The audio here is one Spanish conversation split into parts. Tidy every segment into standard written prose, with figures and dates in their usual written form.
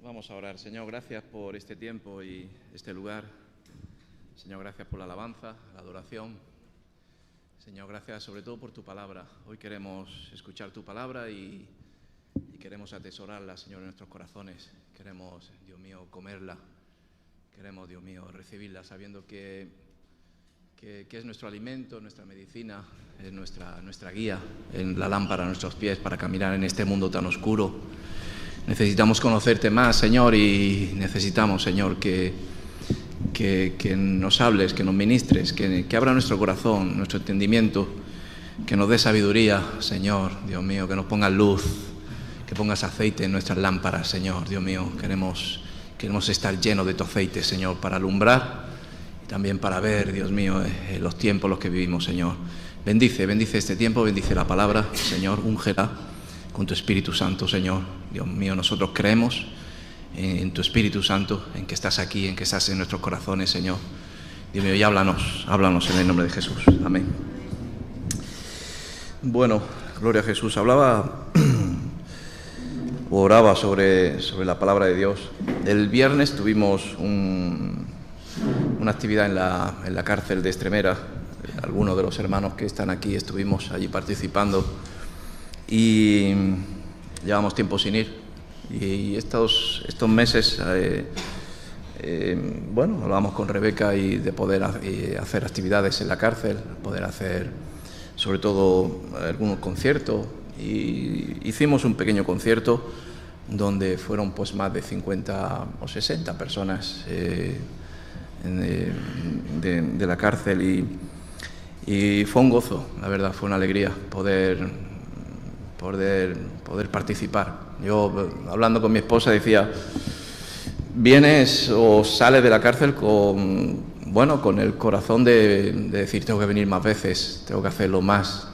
Vamos a orar. Señor, gracias por este tiempo y este lugar. Señor, gracias por la alabanza, la adoración. Señor, gracias sobre todo por tu palabra. Hoy queremos escuchar tu palabra y queremos atesorarla, Señor, en nuestros corazones. Queremos, Dios mío, comerla. Queremos, Dios mío, recibirla sabiendo que es nuestro alimento, nuestra medicina, es nuestra guía, en la lámpara a nuestros pies para caminar en este mundo tan oscuro. Necesitamos conocerte más, Señor, y necesitamos, Señor, que nos hables, que nos ministres, que abra nuestro corazón, nuestro entendimiento, que nos dé sabiduría, Señor, Dios mío, que nos pongas luz, que pongas aceite en nuestras lámparas, Señor, Dios mío. Queremos estar llenos de tu aceite, Señor, para alumbrar y también para ver, Dios mío, los tiempos en los que vivimos, Señor. Bendice este tiempo, bendice la palabra, Señor, úngela con tu Espíritu Santo, Señor. Dios mío, nosotros creemos en tu Espíritu Santo, en que estás aquí, en que estás en nuestros corazones, Señor. Dios mío, y háblanos en el nombre de Jesús. Amén. Bueno, gloria a Jesús. Oraba sobre la palabra de Dios. El viernes tuvimos una actividad en la cárcel de Extremera. Algunos de los hermanos que están aquí estuvimos allí participando y llevamos tiempo sin ir. Y estos meses, hablábamos con Rebeca y de poder hacer actividades en la cárcel, poder hacer sobre todo algunos conciertos. Y hicimos un pequeño concierto donde fueron pues más de 50 o 60 personas de la cárcel y fue un gozo, la verdad, fue una alegría poder participar. Yo, hablando con mi esposa, decía: vienes o sales de la cárcel con el corazón de decir, tengo que venir más veces, tengo que hacerlo más,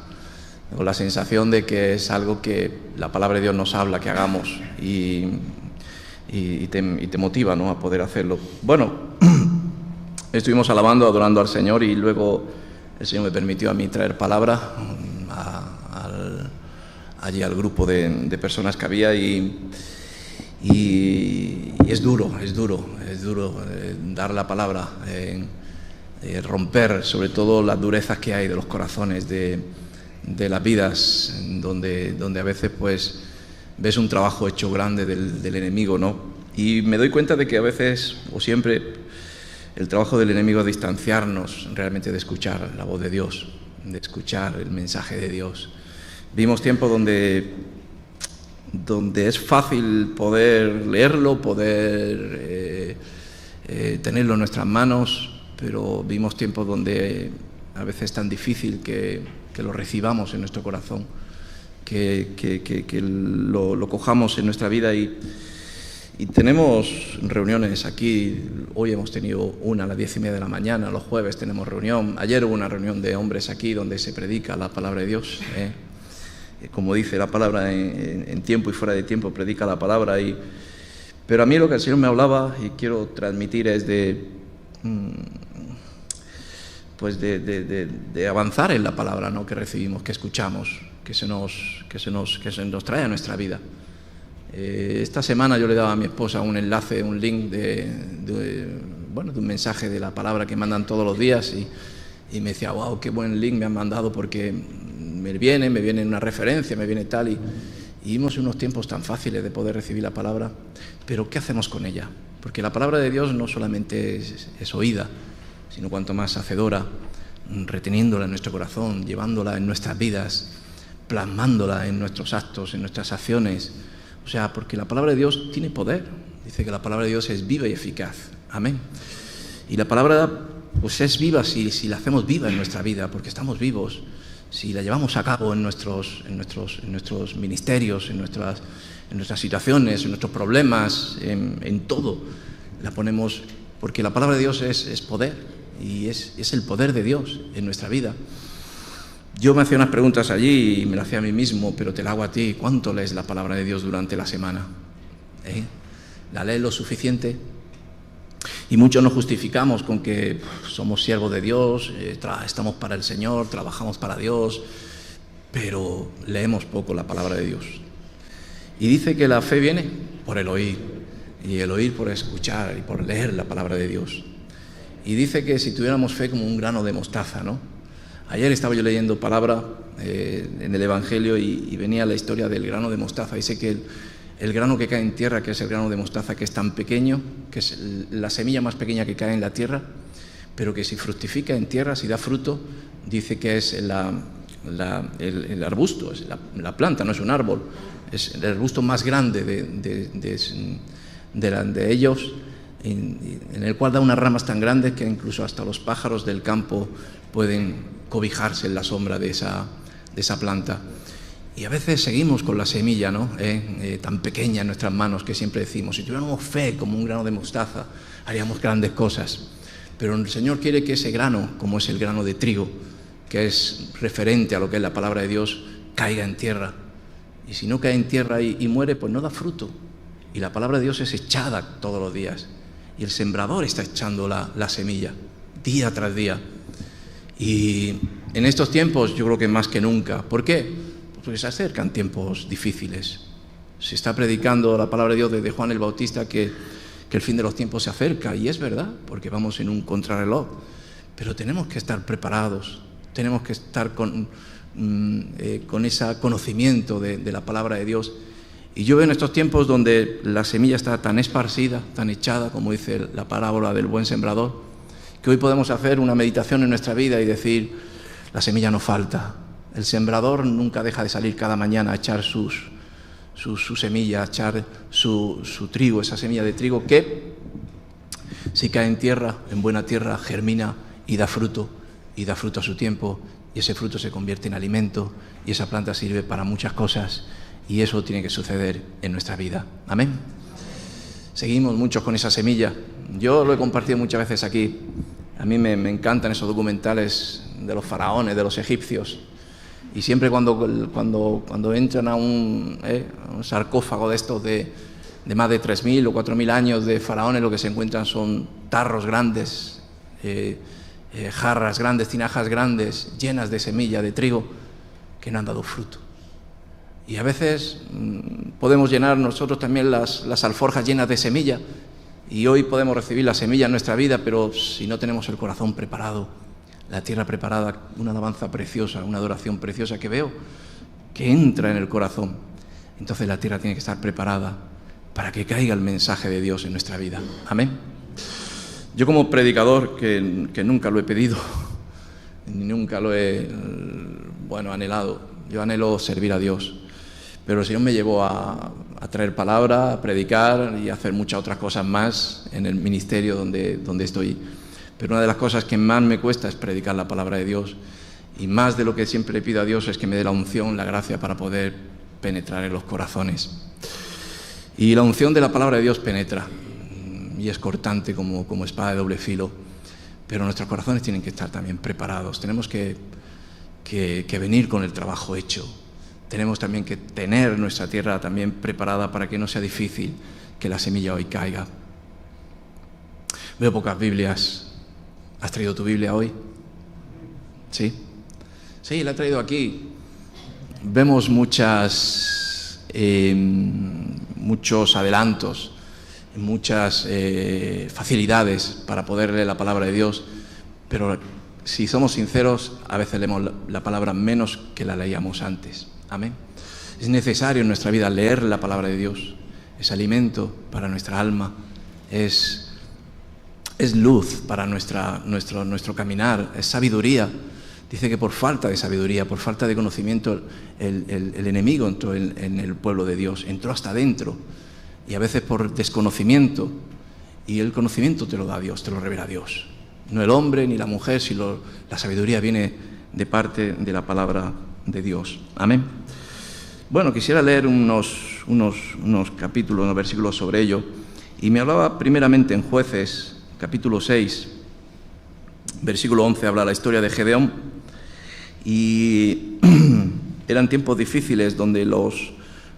con la sensación de que es algo que la palabra de Dios nos habla que hagamos y te motiva, ¿no?, a poder hacerlo. Bueno, estuvimos alabando, adorando al Señor y luego el Señor me permitió a mí traer palabra allí al grupo de personas que había y es duro dar la palabra, romper sobre todo las durezas que hay de los corazones, de las vidas, donde a veces pues ves un trabajo hecho grande del enemigo, ¿no? Y me doy cuenta de que a veces o siempre el trabajo del enemigo es distanciarnos realmente de escuchar la voz de Dios, de escuchar el mensaje de Dios. Vimos tiempos donde es fácil poder leerlo, poder tenerlo en nuestras manos, pero vimos tiempos donde a veces es tan difícil que lo recibamos en nuestro corazón, que lo cojamos en nuestra vida y tenemos reuniones aquí. Hoy hemos tenido una a las 10:30 de la mañana, los jueves tenemos reunión. Ayer hubo una reunión de hombres aquí donde se predica la palabra de Dios, como dice la palabra, en tiempo y fuera de tiempo predica la palabra. Pero a mí lo que el Señor me hablaba y quiero transmitir es de avanzar en la palabra, ¿no?, que recibimos, que escuchamos, que se nos trae a nuestra vida. Esta semana yo le daba a mi esposa un enlace, un link de un mensaje de la palabra que mandan todos los días y me decía: wow, qué buen link me han mandado, porque me viene una referencia, me viene tal, y vimos unos tiempos tan fáciles de poder recibir la palabra, pero ¿qué hacemos con ella? Porque la palabra de Dios no solamente es oída, sino cuanto más hacedora, reteniéndola en nuestro corazón, llevándola en nuestras vidas, plasmándola en nuestros actos, en nuestras acciones. O sea, porque la palabra de Dios tiene poder. Dice que la palabra de Dios es viva y eficaz. Amén. Y la palabra pues es viva si la hacemos viva en nuestra vida, porque estamos vivos. Si la llevamos a cabo en nuestros ministerios, en nuestras situaciones, en nuestros problemas, en todo, la ponemos, porque la palabra de Dios es poder, y es el poder de Dios en nuestra vida. Yo me hacía unas preguntas allí y me las hacía a mí mismo, pero te la hago a ti. ¿Cuánto lees la palabra de Dios durante la semana? ¿La lees lo suficiente? Y muchos nos justificamos con que somos siervos de Dios, estamos para el Señor, trabajamos para Dios, pero leemos poco la palabra de Dios. Y dice que la fe viene por el oír. y el oír por escuchar y por leer la palabra de Dios. Y dice que si tuviéramos fe como un grano de mostaza, ¿no? Ayer estaba yo leyendo palabra en el Evangelio y venía la historia del grano de mostaza. Dice que el grano que cae en tierra, que es el grano de mostaza, que es tan pequeño, que es la semilla más pequeña que cae en la tierra, pero que si fructifica en tierra, si da fruto, dice que es el arbusto, es la planta, no es un árbol, es el arbusto más grande de ellos, en el cual da unas ramas tan grandes que incluso hasta los pájaros del campo pueden cobijarse en la sombra de esa planta. Y a veces seguimos con la semilla, ¿no? Tan pequeña en nuestras manos, que siempre decimos, si tuviéramos fe como un grano de mostaza, haríamos grandes cosas. Pero el Señor quiere que ese grano, como es el grano de trigo, que es referente a lo que es la palabra de Dios, caiga en tierra. Y si no cae en tierra y muere, pues no da fruto. Y la palabra de Dios es echada todos los días. Y el sembrador está echando la semilla, día tras día. Y en estos tiempos yo creo que más que nunca. ¿Por qué? Porque se acercan tiempos difíciles. Se está predicando la palabra de Dios desde Juan el Bautista que el fin de los tiempos se acerca. Y es verdad, porque vamos en un contrarreloj. Pero tenemos que estar preparados. Tenemos que estar con ese conocimiento de la palabra de Dios. Y yo veo en estos tiempos donde la semilla está tan esparcida, tan echada, como dice la parábola del buen sembrador, que hoy podemos hacer una meditación en nuestra vida y decir, la semilla no falta. El sembrador nunca deja de salir cada mañana a echar su semilla, a echar su trigo, esa semilla de trigo que, si cae en tierra, en buena tierra, germina y da fruto a su tiempo, y ese fruto se convierte en alimento, y esa planta sirve para muchas cosas, y eso tiene que suceder en nuestra vida. Amén. Seguimos muchos con esa semilla. Yo lo he compartido muchas veces aquí. A mí me encantan esos documentales de los faraones, de los egipcios. Y siempre cuando entran a un sarcófago de estos de más de 3.000 o 4.000 años de faraones, lo que se encuentran son tarros grandes, jarras grandes, tinajas grandes, llenas de semilla, de trigo, que no han dado fruto. Y a veces podemos llenar nosotros también las alforjas llenas de semilla, y hoy podemos recibir la semilla en nuestra vida, pero si no tenemos el corazón preparado, la tierra preparada, una alabanza preciosa, una adoración preciosa que veo, que entra en el corazón, entonces la tierra tiene que estar preparada para que caiga el mensaje de Dios en nuestra vida. Amén. Yo como predicador, que nunca lo he pedido, ni nunca lo he anhelado, yo anhelo servir a Dios. Pero el Señor me llevó a traer palabra, a predicar y a hacer muchas otras cosas más en el ministerio donde estoy. Pero una de las cosas que más me cuesta es predicar la palabra de Dios. Y más de lo que siempre le pido a Dios es que me dé la unción, la gracia para poder penetrar en los corazones. Y la unción de la palabra de Dios penetra y es cortante como espada de doble filo. Pero nuestros corazones tienen que estar también preparados. Tenemos que venir con el trabajo hecho. Tenemos también que tener nuestra tierra también preparada para que no sea difícil que la semilla hoy caiga. Veo pocas Biblias. ¿Has traído tu Biblia hoy? ¿Sí? Sí, la he traído aquí. Vemos muchos adelantos, muchas facilidades para poder leer la palabra de Dios, pero si somos sinceros, a veces leemos la palabra menos que la leíamos antes. Amén. Es necesario en nuestra vida leer la palabra de Dios. Es alimento para nuestra alma, es luz para nuestro caminar, es sabiduría. Dice que por falta de sabiduría, por falta de conocimiento, el enemigo entró en el pueblo de Dios, entró hasta adentro, y a veces por desconocimiento, y el conocimiento te lo da Dios, te lo revela Dios. No el hombre ni la mujer, sino la sabiduría viene de parte de la palabra de Dios. Amén. Bueno, quisiera leer unos capítulos, unos versículos sobre ello, y me hablaba primeramente en Jueces, capítulo 6, versículo 11, habla la historia de Gedeón, y eran tiempos difíciles donde los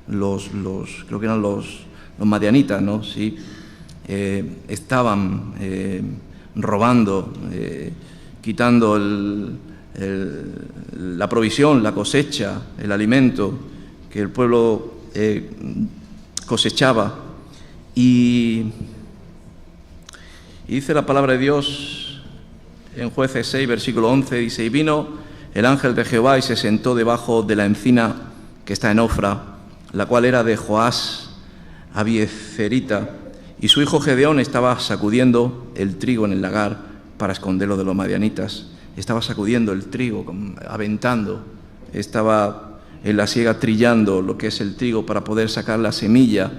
creo que eran los madianitas, ¿no? Sí, estaban robando, quitando la provisión, la cosecha, el alimento que el pueblo cosechaba, Y dice la palabra de Dios en Jueces 6, versículo 11, dice: y vino el ángel de Jehová y se sentó debajo de la encina que está en Ofra, la cual era de Joás Abiezerita, y su hijo Gedeón estaba sacudiendo el trigo en el lagar para esconderlo de los madianitas. Estaba sacudiendo el trigo, aventando, estaba en la siega trillando lo que es el trigo para poder sacar la semilla.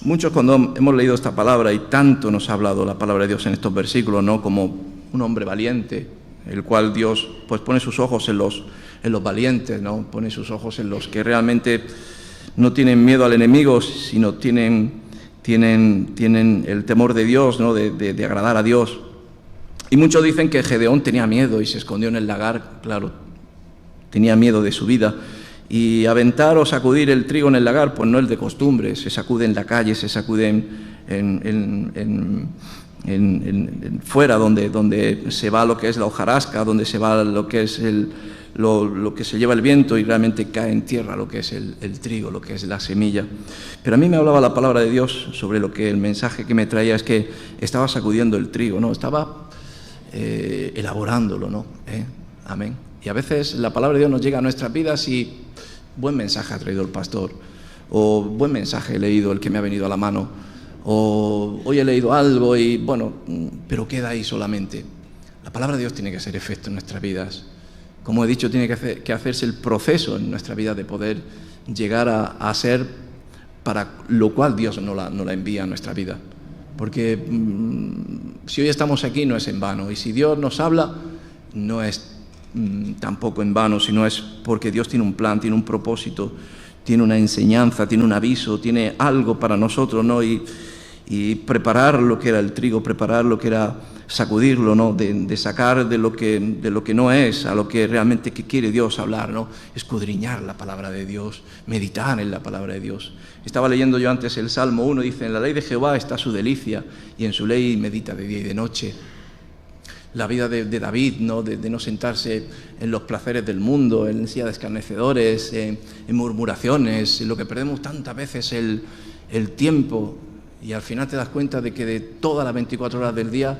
Muchos, cuando hemos leído esta palabra, y tanto nos ha hablado la palabra de Dios en estos versículos, ¿no?, como un hombre valiente, el cual Dios pues pone sus ojos en los valientes, ¿no? Pone sus ojos en los que realmente no tienen miedo al enemigo, sino tienen el temor de Dios, ¿no?, de agradar a Dios. Y muchos dicen que Gedeón tenía miedo y se escondió en el lagar. Claro, tenía miedo de su vida. Y aventar o sacudir el trigo en el lagar, pues no es de costumbre. Se sacude en la calle, se sacude fuera, donde se va lo que es la hojarasca, donde se va lo que es lo que se lleva el viento, y realmente cae en tierra lo que es el trigo, lo que es la semilla. Pero a mí me hablaba la palabra de Dios sobre lo que el mensaje que me traía es que estaba sacudiendo el trigo, ¿no? Estaba elaborándolo, ¿no? Amén. Y a veces la palabra de Dios nos llega a nuestras vidas y buen mensaje ha traído el pastor, o buen mensaje he leído el que me ha venido a la mano, o hoy he leído algo y bueno, pero queda ahí solamente. La palabra de Dios tiene que hacer efecto en nuestras vidas. Como he dicho, tiene que hacerse el proceso en nuestra vida de poder llegar a ser para lo cual Dios no la envía a nuestra vida. Porque si hoy estamos aquí no es en vano, y si Dios nos habla no es tampoco en vano, sino es porque Dios tiene un plan, tiene un propósito, tiene una enseñanza, tiene un aviso, tiene algo para nosotros, ¿no? Y preparar lo que era el trigo, preparar lo que era sacudirlo, ¿no? De sacar de lo que no es a lo que realmente que quiere Dios hablar, ¿no? Escudriñar la palabra de Dios, meditar en la palabra de Dios. Estaba leyendo yo antes el Salmo 1, dice: en la ley de Jehová está su delicia, y en su ley medita de día y de noche. La vida de David, ¿no? De no sentarse en los placeres del mundo, en silla de escarnecedores, en murmuraciones, en lo que perdemos tantas veces el tiempo, y al final te das cuenta de que de todas las 24 horas del día,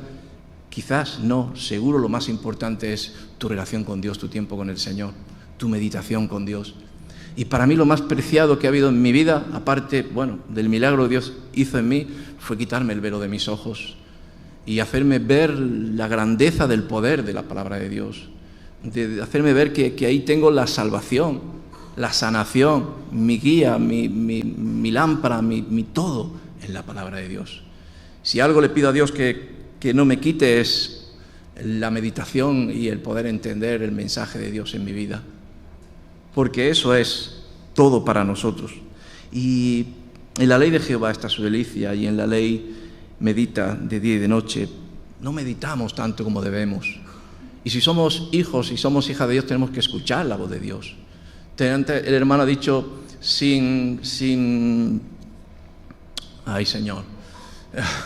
quizás no, seguro lo más importante es tu relación con Dios, tu tiempo con el Señor, tu meditación con Dios. Y para mí lo más preciado que ha habido en mi vida, aparte, bueno, del milagro que Dios hizo en mí, fue quitarme el velo de mis ojos y hacerme ver la grandeza del poder de la palabra de Dios, de hacerme ver que ahí tengo la salvación, la sanación, mi guía, mi lámpara, mi todo en la palabra de Dios. Si algo le pido a Dios que no me quite es la meditación y el poder entender el mensaje de Dios en mi vida, porque eso es todo para nosotros. Y en la ley de Jehová está su delicia, y en la ley medita de día y de noche. No meditamos tanto como debemos. Y si somos hijos y somos hijas de Dios, tenemos que escuchar la voz de Dios. El hermano ha dicho, ay Señor,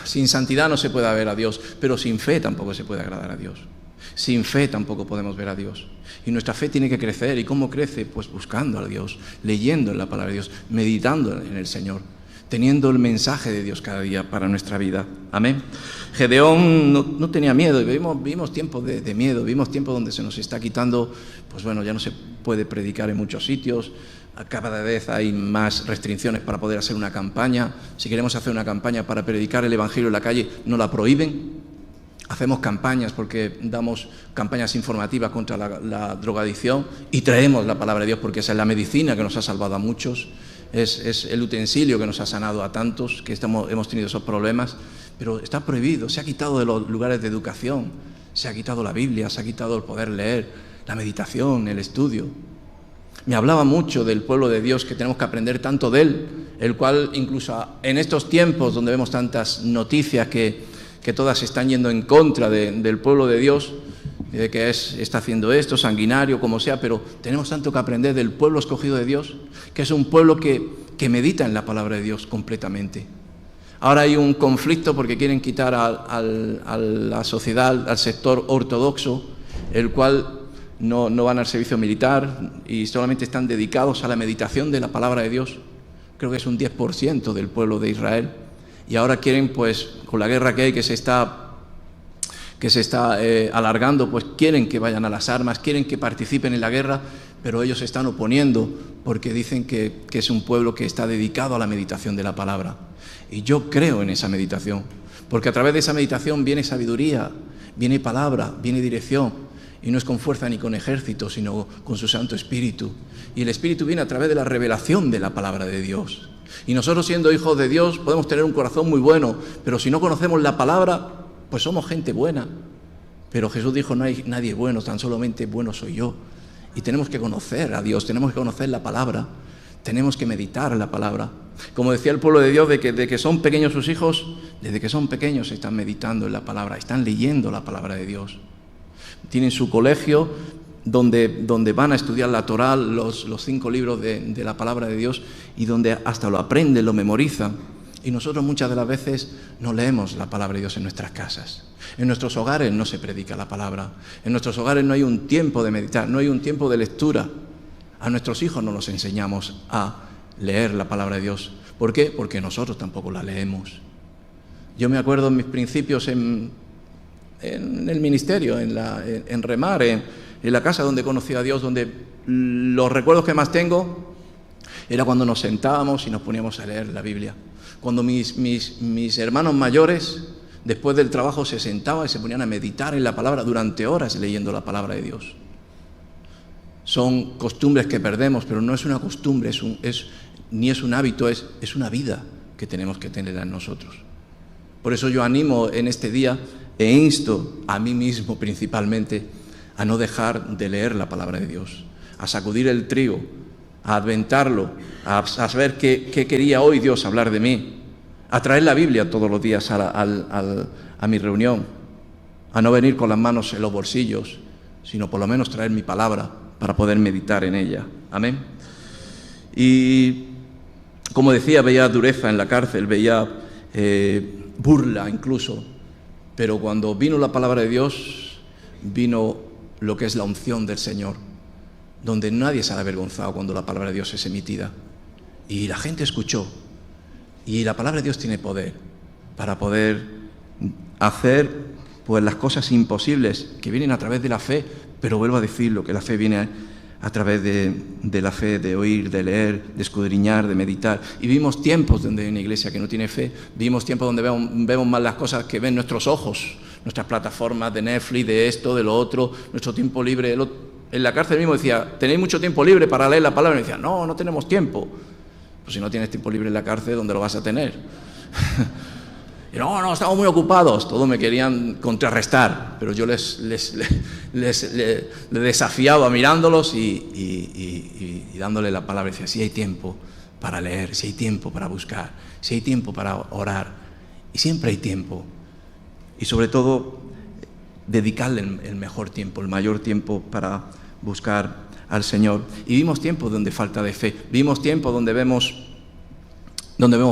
sin santidad no se puede ver a Dios, pero sin fe tampoco se puede agradar a Dios. Sin fe tampoco podemos ver a Dios. Y nuestra fe tiene que crecer. ¿Y cómo crece? Pues buscando a Dios, leyendo en la palabra de Dios, meditando en el Señor, teniendo el mensaje de Dios cada día para nuestra vida. Amén. Gedeón no tenía miedo. Vivimos tiempos de miedo, vivimos tiempos donde se nos está quitando, pues bueno, ya no se puede predicar en muchos sitios. Cada vez hay más restricciones para poder hacer una campaña. Si queremos hacer una campaña para predicar el Evangelio en la calle, nos la prohíben. Hacemos campañas porque damos campañas informativas contra la drogadicción y traemos la palabra de Dios porque esa es la medicina que nos ha salvado a muchos, es el utensilio que nos ha sanado a tantos que hemos tenido esos problemas, pero está prohibido, se ha quitado de los lugares de educación, se ha quitado la Biblia, se ha quitado el poder leer, la meditación, el estudio. Me hablaba mucho del pueblo de Dios, que tenemos que aprender tanto de él, el cual incluso en estos tiempos donde vemos tantas noticias que todas están yendo en contra del pueblo de Dios, de que está haciendo esto, sanguinario, como sea, pero tenemos tanto que aprender del pueblo escogido de Dios, que es un pueblo que medita en la palabra de Dios completamente. Ahora hay un conflicto porque quieren quitar a la sociedad, al sector ortodoxo, el cual no van al servicio militar y solamente están dedicados a la meditación de la palabra de Dios. Creo que es un 10% del pueblo de Israel. y ahora quieren, pues, con la guerra que hay, que se está alargando, pues quieren que vayan a las armas, quieren que participen en la guerra, pero ellos se están oponiendo porque dicen que es un pueblo que está dedicado a la meditación de la palabra. Y yo creo en esa meditación, porque a través de esa meditación viene sabiduría, viene palabra, viene dirección, y no es con fuerza ni con ejército, sino con su Santo Espíritu. Y el Espíritu viene a través de la revelación de la palabra de Dios. Y nosotros, siendo hijos de Dios, podemos tener un corazón muy bueno, pero si no conocemos la palabra, pues somos gente buena. Pero Jesús dijo, no hay nadie bueno, tan solamente bueno soy yo. Y tenemos que conocer a Dios, tenemos que conocer la palabra, tenemos que meditar en la palabra. Como decía el pueblo de Dios, de que son pequeños sus hijos, desde que son pequeños están meditando en la palabra, están leyendo la palabra de Dios. Tienen su colegio donde van a estudiar la Torá, los 5 libros de la palabra de Dios, y donde hasta lo aprenden, lo memorizan. Y nosotros muchas de las veces no leemos la palabra de Dios en nuestras casas. En nuestros hogares no se predica la palabra. En nuestros hogares no hay un tiempo de meditar, no hay un tiempo de lectura. A nuestros hijos no los enseñamos a leer la palabra de Dios. ¿Por qué? Porque nosotros tampoco la leemos. Yo me acuerdo en mis principios en el ministerio, en Remar, en la casa donde conocí a Dios, donde los recuerdos que más tengo era cuando nos sentábamos y nos poníamos a leer la Biblia. Cuando mis hermanos mayores, después del trabajo, se sentaban y se ponían a meditar en la palabra durante horas leyendo la palabra de Dios. Son costumbres que perdemos, pero no es una costumbre, ni es un hábito, es una vida que tenemos que tener en nosotros. Por eso yo animo en este día e insto a mí mismo principalmente a no dejar de leer la palabra de Dios, a sacudir el trigo, a adventarlo, a saber qué quería hoy Dios hablar de mí, a traer la Biblia todos los días a mi reunión, a no venir con las manos en los bolsillos, sino por lo menos traer mi palabra para poder meditar en ella. Amén. Y como decía, veía dureza en la cárcel, veía burla incluso, pero cuando vino la palabra de Dios, vino lo que es la unción del Señor, donde nadie se ha avergonzado cuando la palabra de Dios es emitida. Y la gente escuchó. Y la palabra de Dios tiene poder para poder hacer pues las cosas imposibles que vienen a través de la fe, pero vuelvo a decirlo, que la fe viene a través de la fe, de oír, de leer, de escudriñar, de meditar. Y vivimos tiempos donde hay una iglesia que no tiene fe, vivimos tiempos donde vemos más las cosas que ven nuestros ojos, nuestras plataformas de Netflix, de esto, de lo otro, nuestro tiempo libre. En la cárcel mismo decía, ¿tenéis mucho tiempo libre para leer la palabra? Y me decía, no tenemos tiempo. Pues si no tienes tiempo libre en la cárcel, ¿dónde lo vas a tener? Y no, estamos muy ocupados. Todos me querían contrarrestar, pero yo les desafiaba mirándolos y dándole la palabra. Decía, si hay tiempo para leer, si hay tiempo para buscar, si hay tiempo para orar. Y siempre hay tiempo. Y sobre todo, dedicarle el mejor tiempo, el mayor tiempo para buscar al Señor. Y vivimos tiempos donde falta de fe, vivimos tiempos donde vemos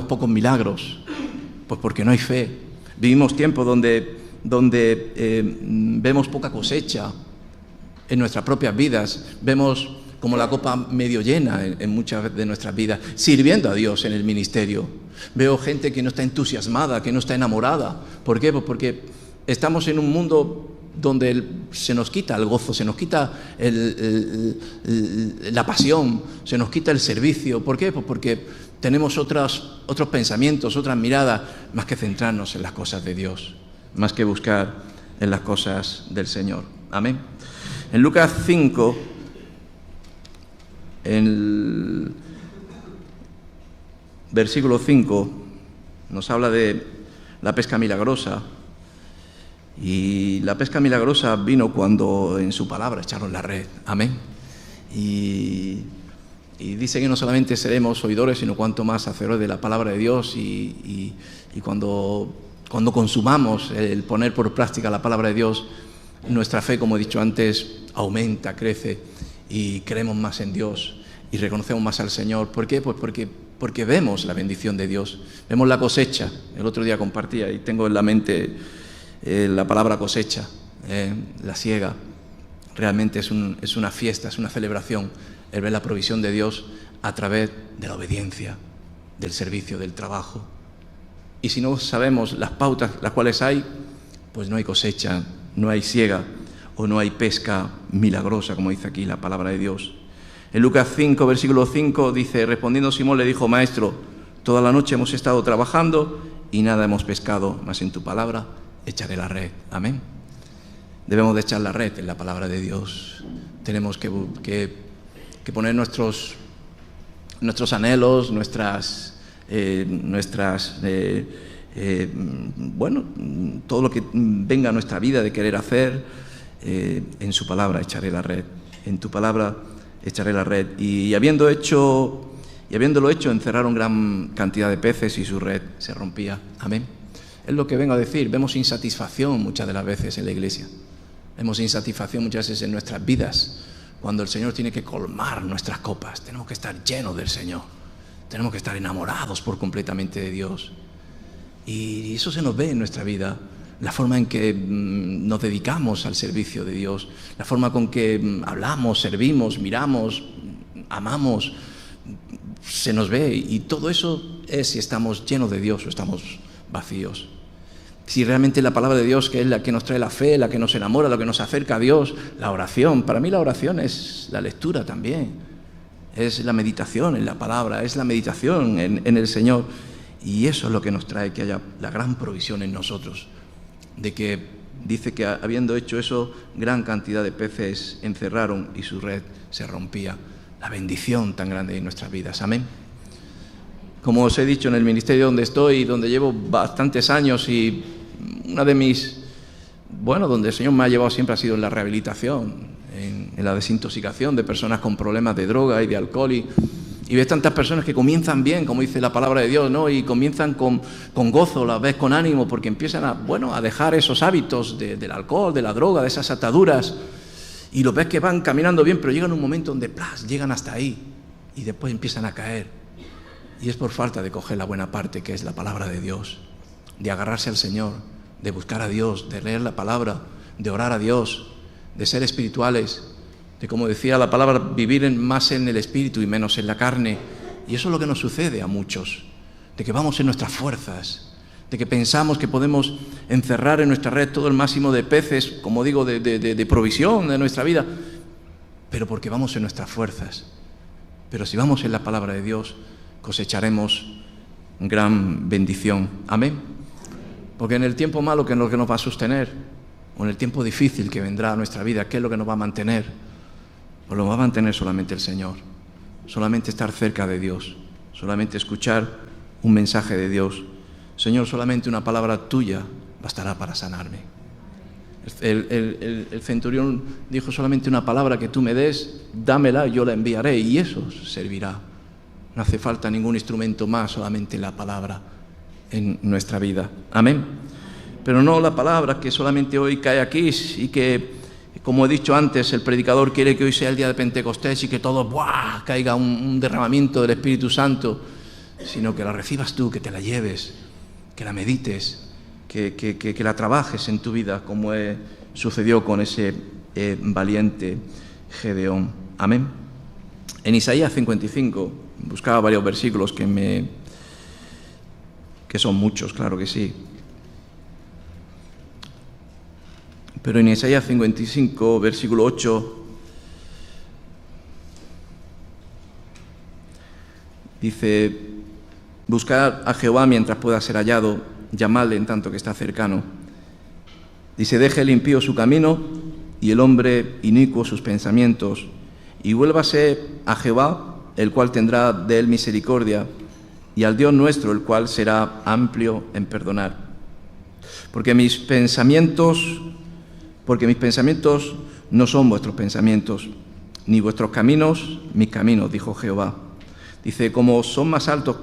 pocos milagros, pues porque no hay fe. Vivimos tiempos donde vemos poca cosecha en nuestras propias vidas, vemos como la copa medio llena en muchas de nuestras vidas, sirviendo a Dios en el ministerio. Veo gente que no está entusiasmada, que no está enamorada. ¿Por qué? Pues porque estamos en un mundo donde se nos quita el gozo, se nos quita la pasión, se nos quita el servicio. ¿Por qué? Pues porque tenemos otros pensamientos, otras miradas, más que centrarnos en las cosas de Dios, más que buscar en las cosas del Señor. Amén. En Lucas 5, en el versículo 5, nos habla de la pesca milagrosa. Y la pesca milagrosa vino cuando en su palabra echaron la red. Amén. Y dice que no solamente seremos oidores, sino cuanto más hacedores de la palabra de Dios. Y cuando consumamos el poner por práctica la palabra de Dios, nuestra fe, como he dicho antes, aumenta, crece y creemos más en Dios y reconocemos más al Señor. ¿Por qué? Pues porque vemos la bendición de Dios, vemos la cosecha. El otro día compartía y tengo en la mente la palabra cosecha, la siega. Realmente es una fiesta, es una celebración el ver la provisión de Dios a través de la obediencia, del servicio, del trabajo. Y si no sabemos las pautas las cuales hay, pues no hay cosecha, no hay siega o no hay pesca milagrosa, como dice aquí la palabra de Dios. En Lucas 5, versículo 5 dice: respondiendo Simón le dijo: Maestro, toda la noche hemos estado trabajando y nada hemos pescado, mas en tu palabra echaré la red. Amén. Debemos de echar la red en la palabra de Dios. Tenemos que poner nuestros anhelos, todo lo que venga a nuestra vida de querer hacer, en su palabra echaré la red. En tu palabra echaré la red. Y habiéndolo hecho, encerraron gran cantidad de peces y su red se rompía. Amén. Es lo que vengo a decir. Vemos insatisfacción muchas de las veces en la iglesia. Vemos insatisfacción muchas veces en nuestras vidas, cuando el Señor tiene que colmar nuestras copas. Tenemos que estar llenos del Señor. Tenemos que estar enamorados por completamente de Dios. Y eso se nos ve en nuestra vida. La forma en que nos dedicamos al servicio de Dios, la forma con que hablamos, servimos, miramos, amamos, se nos ve. Y todo eso es si estamos llenos de Dios o estamos vacíos. Si realmente la palabra de Dios, que es la que nos trae la fe, la que nos enamora, la que nos acerca a Dios, la oración. Para mí la oración es la lectura también, es la meditación en la palabra, es la meditación en el Señor. Y eso es lo que nos trae que haya la gran provisión en nosotros, de que dice que habiendo hecho eso, gran cantidad de peces encerraron y su red se rompía. La bendición tan grande en nuestras vidas. Amén. Como os he dicho, en el ministerio donde estoy, donde llevo bastantes años, y una de donde el Señor me ha llevado siempre ha sido en la rehabilitación, en la desintoxicación de personas con problemas de droga y de alcohol, y ves tantas personas que comienzan bien, como dice la palabra de Dios, ¿no? Y comienzan con gozo, las ves con ánimo, porque empiezan a dejar esos hábitos del alcohol, de la droga, de esas ataduras, y los ves que van caminando bien, pero llegan un momento donde llegan hasta ahí y después empiezan a caer. Y es por falta de coger la buena parte, que es la palabra de Dios, de agarrarse al Señor, de buscar a Dios, de leer la palabra, de orar a Dios, de ser espirituales, de, como decía la palabra, vivir más en el espíritu y menos en la carne. Y eso es lo que nos sucede a muchos, de que vamos en nuestras fuerzas, de que pensamos que podemos encerrar en nuestra red todo el máximo de peces, como digo, de provisión de nuestra vida, pero porque vamos en nuestras fuerzas. Pero si vamos en la palabra de Dios, cosecharemos gran bendición. Amén. Porque en el tiempo malo, ¿qué es lo que nos va a sostener? O en el tiempo difícil que vendrá a nuestra vida, ¿qué es lo que nos va a mantener? Pues lo va a mantener solamente el Señor. Solamente estar cerca de Dios. Solamente escuchar un mensaje de Dios. Señor, solamente una palabra tuya bastará para sanarme. El centurión dijo: solamente una palabra que tú me des, dámela, yo la enviaré, y eso servirá. No hace falta ningún instrumento más, solamente la palabra en nuestra vida. Amén. Pero no la palabra que solamente hoy cae aquí y que, como he dicho antes, el predicador quiere que hoy sea el día de Pentecostés y que todo caiga un derramamiento del Espíritu Santo, sino que la recibas tú, que te la lleves, que la medites, que la trabajes en tu vida, como sucedió con ese valiente Gedeón. Amén. En Isaías 55, buscaba varios versículos que son muchos, claro que sí. Pero en Isaías 55, versículo 8, dice: buscad a Jehová mientras pueda ser hallado, llamadle en tanto que está cercano. Dice: deje el impío su camino y el hombre inicuo sus pensamientos, y vuélvase a Jehová, el cual tendrá de él misericordia, y al Dios nuestro, el cual será amplio en perdonar. Porque mis pensamientos no son vuestros pensamientos, ni vuestros caminos mis caminos, dijo Jehová. Dice: como son más altos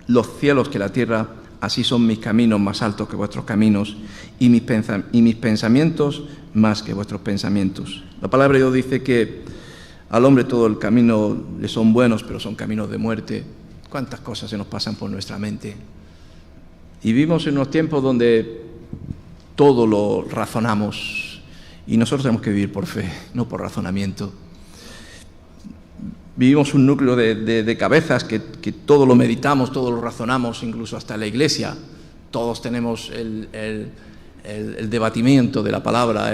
los cielos que la tierra, así son mis caminos más altos que vuestros caminos, y mis pensamientos más que vuestros pensamientos. La palabra de Dios dice que al hombre todo el camino le son buenos, pero son caminos de muerte. ¿Cuántas cosas se nos pasan por nuestra mente? Y vivimos en unos tiempos donde todo lo razonamos, y nosotros tenemos que vivir por fe, no por razonamiento. Vivimos un núcleo de cabezas que todo lo meditamos, todo lo razonamos, incluso hasta la iglesia. todos tenemos el debatimiento de la palabra,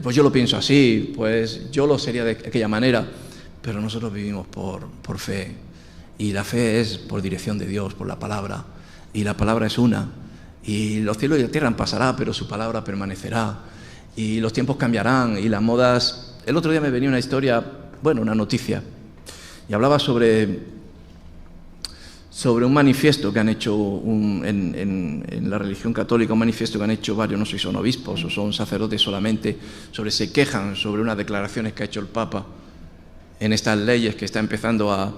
pues yo lo pienso así, pues yo lo sería de aquella manera, pero nosotros vivimos por fe, y la fe es por dirección de Dios, por la palabra, y la palabra es una, y los cielos y la tierra pasarán, pero su palabra permanecerá, y los tiempos cambiarán, y las modas. El otro día me venía una historia, una noticia, y hablaba sobre un manifiesto que han hecho en la religión católica, un manifiesto que han hecho varios, no sé si son obispos o son sacerdotes solamente, se quejan sobre unas declaraciones que ha hecho el Papa en estas leyes que está empezando a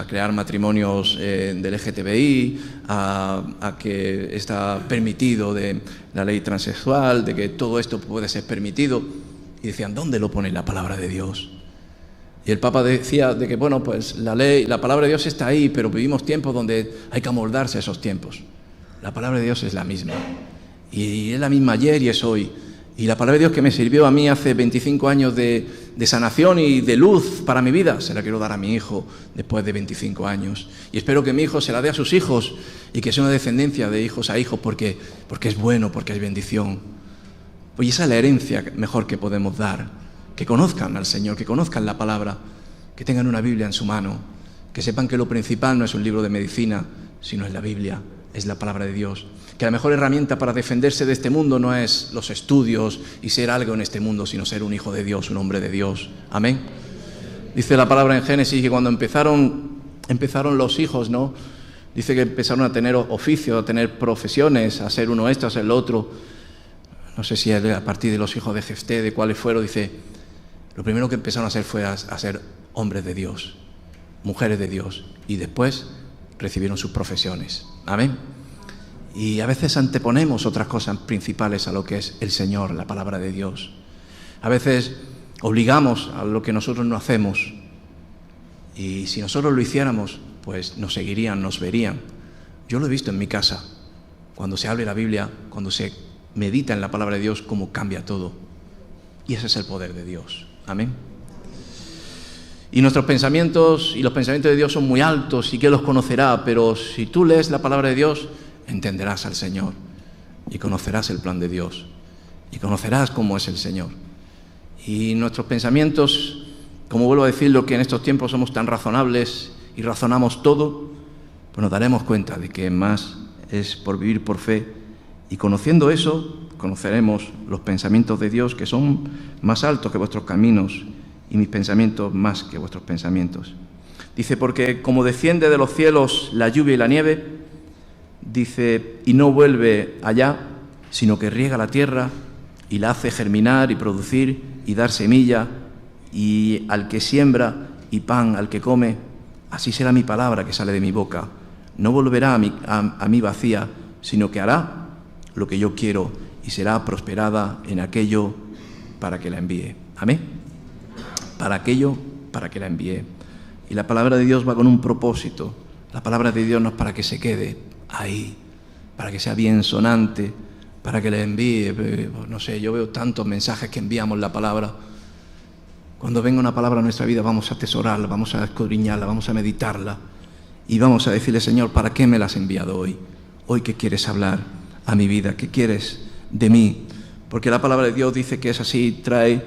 crear matrimonios del LGTBI, a que está permitido de la ley transexual, de que todo esto puede ser permitido. Y decían, ¿dónde lo pone la palabra de Dios? Y el Papa decía de que, la ley, la palabra de Dios está ahí, pero vivimos tiempos donde hay que amoldarse a esos tiempos. La palabra de Dios es la misma. Y es la misma ayer y es hoy. Y la palabra de Dios que me sirvió a mí hace 25 años de sanación y de luz para mi vida, se la quiero dar a mi hijo después de 25 años. Y espero que mi hijo se la dé a sus hijos y que sea una descendencia de hijos a hijos porque es bueno, porque es bendición. Pues esa es la herencia mejor que podemos dar. Que conozcan al Señor, que conozcan la palabra, que tengan una Biblia en su mano, que sepan que lo principal no es un libro de medicina, sino es la Biblia, es la palabra de Dios. Que la mejor herramienta para defenderse de este mundo no es los estudios y ser algo en este mundo, sino ser un hijo de Dios, un hombre de Dios. Amén. Dice la palabra en Génesis que cuando empezaron los hijos, ¿no? Dice que empezaron a tener oficios, a tener profesiones, a ser uno esto, a ser lo otro. No sé si a partir de los hijos de Jefté, de cuáles fueron, dice, lo primero que empezaron a hacer fue a ser hombres de Dios, mujeres de Dios, y después recibieron sus profesiones. Amén. Y a veces anteponemos otras cosas principales a lo que es el Señor, la palabra de Dios. A veces obligamos a lo que nosotros no hacemos, y si nosotros lo hiciéramos, pues nos seguirían, nos verían. Yo lo he visto en mi casa, cuando se abre la Biblia, cuando se medita en la palabra de Dios, cómo cambia todo. Y ese es el poder de Dios. Amén. Y nuestros pensamientos y los pensamientos de Dios son muy altos y que los conocerá, pero si tú lees la palabra de Dios, entenderás al Señor y conocerás el plan de Dios y conocerás cómo es el Señor. Y nuestros pensamientos, como vuelvo a decirlo, que en estos tiempos somos tan razonables y razonamos todo, pues nos daremos cuenta de que más es por vivir por fe, y conociendo eso, conoceremos los pensamientos de Dios, que son más altos que vuestros caminos y mis pensamientos más que vuestros pensamientos. Dice, porque como desciende de los cielos la lluvia y la nieve, dice, y no vuelve allá, sino que riega la tierra y la hace germinar y producir y dar semilla, y al que siembra y pan al que come, así será mi palabra que sale de mi boca. No volverá a mí vacía, sino que hará lo que yo quiero y será prosperada en aquello para que la envíe. Amén. Para aquello para que la envíe. Y la palabra de Dios va con un propósito. La palabra de Dios no es para que se quede ahí, para que sea bien sonante, para que la envíe. No sé, yo veo tantos mensajes que enviamos la palabra. Cuando venga una palabra a nuestra vida, vamos a atesorarla, vamos a escudriñarla, vamos a meditarla y vamos a decirle, Señor, ¿para qué me la has enviado hoy? Hoy, ¿qué quieres hablar a mi vida? ¿Qué quieres de mí? Porque la palabra de Dios dice que es así, trae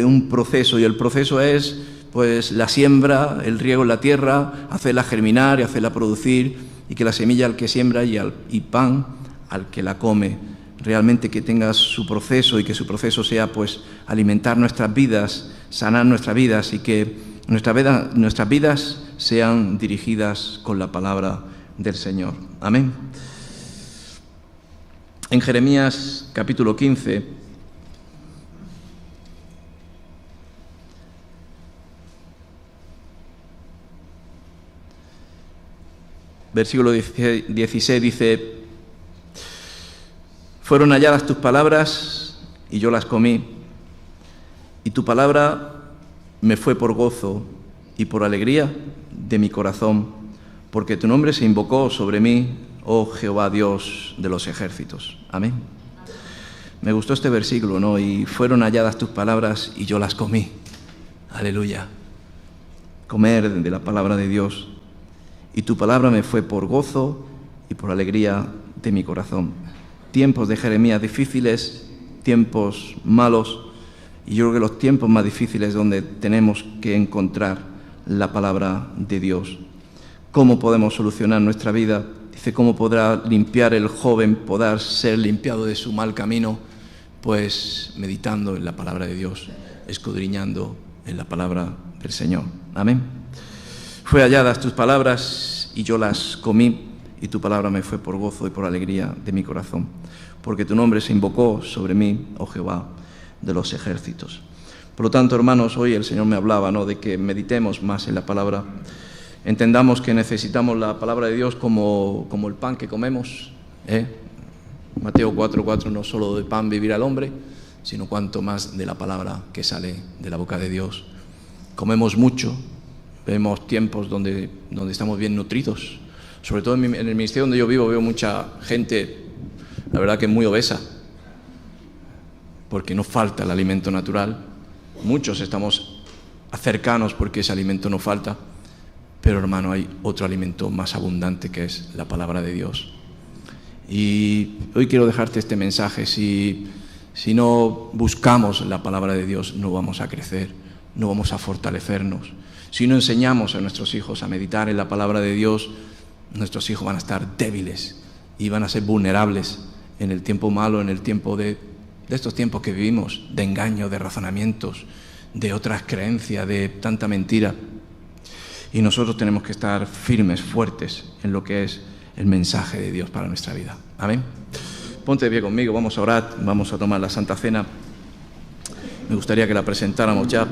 un proceso, y el proceso es pues la siembra, el riego en la tierra, hacerla germinar y hacerla producir, y que la semilla al que siembra y pan al que la come. Realmente que tenga su proceso, y que su proceso sea pues alimentar nuestras vidas, sanar nuestras vidas, y que nuestras vidas sean dirigidas con la palabra del Señor. Amén. En Jeremías capítulo 15, versículo 16 dice, fueron halladas tus palabras y yo las comí, y tu palabra me fue por gozo y por alegría de mi corazón, porque tu nombre se invocó sobre mí, oh Jehová Dios de los ejércitos. Amén. Me gustó este versículo, ¿no? Y fueron halladas tus palabras y yo las comí. Aleluya. Comer de la palabra de Dios. y tu palabra me fue por gozo y por alegría de mi corazón. Tiempos de Jeremías difíciles, tiempos malos, y yo creo que los tiempos más difíciles donde tenemos que encontrar la palabra de Dios. ¿Cómo podemos solucionar nuestra vida? Dice, ¿cómo podrá limpiar el joven, poder ser limpiado de su mal camino? Pues meditando en la palabra de Dios, escudriñando en la palabra del Señor. Amén. Fue halladas tus palabras y yo las comí, y tu palabra me fue por gozo y por alegría de mi corazón, porque tu nombre se invocó sobre mí, oh Jehová de los ejércitos. Por lo tanto, hermanos, hoy el Señor me hablaba, ¿no?, de que meditemos más en la palabra. Entendamos que necesitamos la palabra de Dios como el pan que comemos, Mateo 4:4, no solo de pan vivirá el hombre, sino cuanto más de la palabra que sale de la boca de Dios. Comemos mucho, vemos tiempos donde estamos bien nutridos. Sobre todo en el ministerio donde yo vivo veo mucha gente, la verdad que muy obesa, porque no falta el alimento natural. Muchos estamos cercanos porque ese alimento no falta, pero hermano, hay otro alimento más abundante que es la palabra de Dios. Y hoy quiero dejarte este mensaje. Si no buscamos la palabra de Dios, no vamos a crecer, no vamos a fortalecernos. Si no enseñamos a nuestros hijos a meditar en la palabra de Dios, nuestros hijos van a estar débiles y van a ser vulnerables en el tiempo malo, en el tiempo de estos tiempos que vivimos, de engaño, de razonamientos, de otras creencias, de tanta mentira. Y nosotros tenemos que estar firmes, fuertes en lo que es el mensaje de Dios para nuestra vida. Amén. Ponte de pie conmigo, vamos a orar, vamos a tomar la Santa Cena. Me gustaría que la presentáramos ya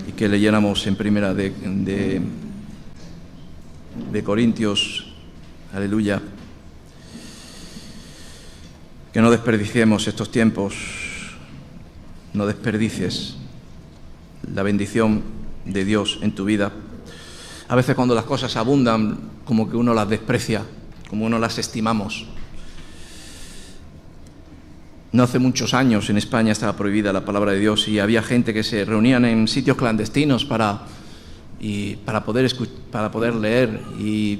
y que leyéramos en primera de Corintios. Aleluya. Que no desperdiciemos estos tiempos, no desperdicies la bendición de Dios en tu vida. A veces cuando las cosas abundan, como que uno las desprecia, como uno las estimamos. No hace muchos años en España estaba prohibida la palabra de Dios y había gente que se reunían en sitios clandestinos para poder leer y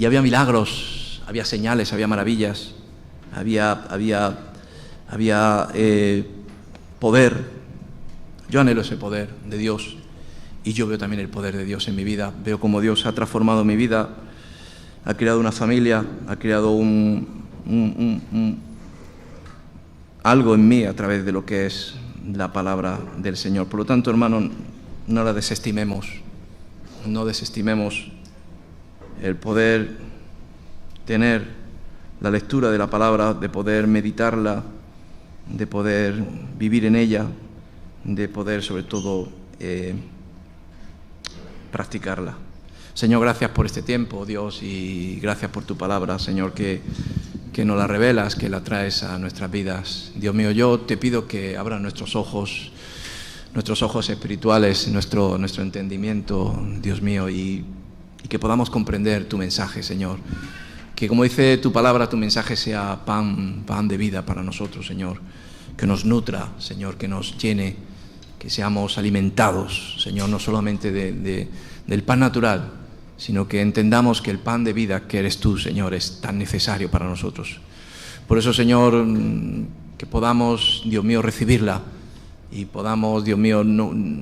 había milagros, había señales, había maravillas, había poder. Yo anhelo ese poder de Dios y yo veo también el poder de Dios en mi vida. Veo cómo Dios ha transformado mi vida, ha creado una familia, ha creado algo en mí a través de lo que es la palabra del Señor. Por lo tanto, hermano, no la desestimemos, no desestimemos el poder tener la lectura de la palabra, de poder meditarla, de poder vivir en ella, de poder sobre todo practicarla. Señor, gracias por este tiempo, Dios, y gracias por tu palabra, Señor, que nos la revelas, que la traes a nuestras vidas. Dios mío, yo te pido que abras nuestros ojos espirituales, nuestro entendimiento, Dios mío, y que podamos comprender tu mensaje, Señor. Que como dice tu palabra, tu mensaje sea pan de vida para nosotros, Señor. Que nos nutra, Señor, que nos llene, que seamos alimentados, Señor, no solamente del pan natural, sino que entendamos que el pan de vida que eres tú, Señor, es tan necesario para nosotros. Por eso, Señor, que podamos, Dios mío, recibirla y podamos, Dios mío,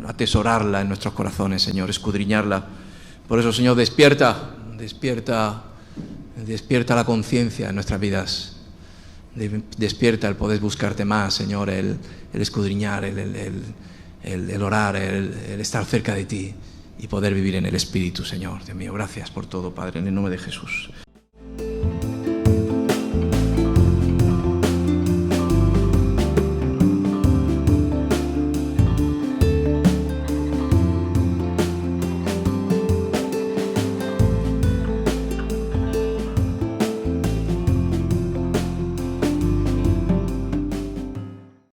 atesorarla en nuestros corazones, Señor, escudriñarla. Por eso, Señor, despierta la conciencia en nuestras vidas. Despierta el poder buscarte más, Señor, el escudriñar, el orar, el estar cerca de ti y poder vivir en el Espíritu, Señor. Dios mío, gracias por todo, Padre, en el nombre de Jesús.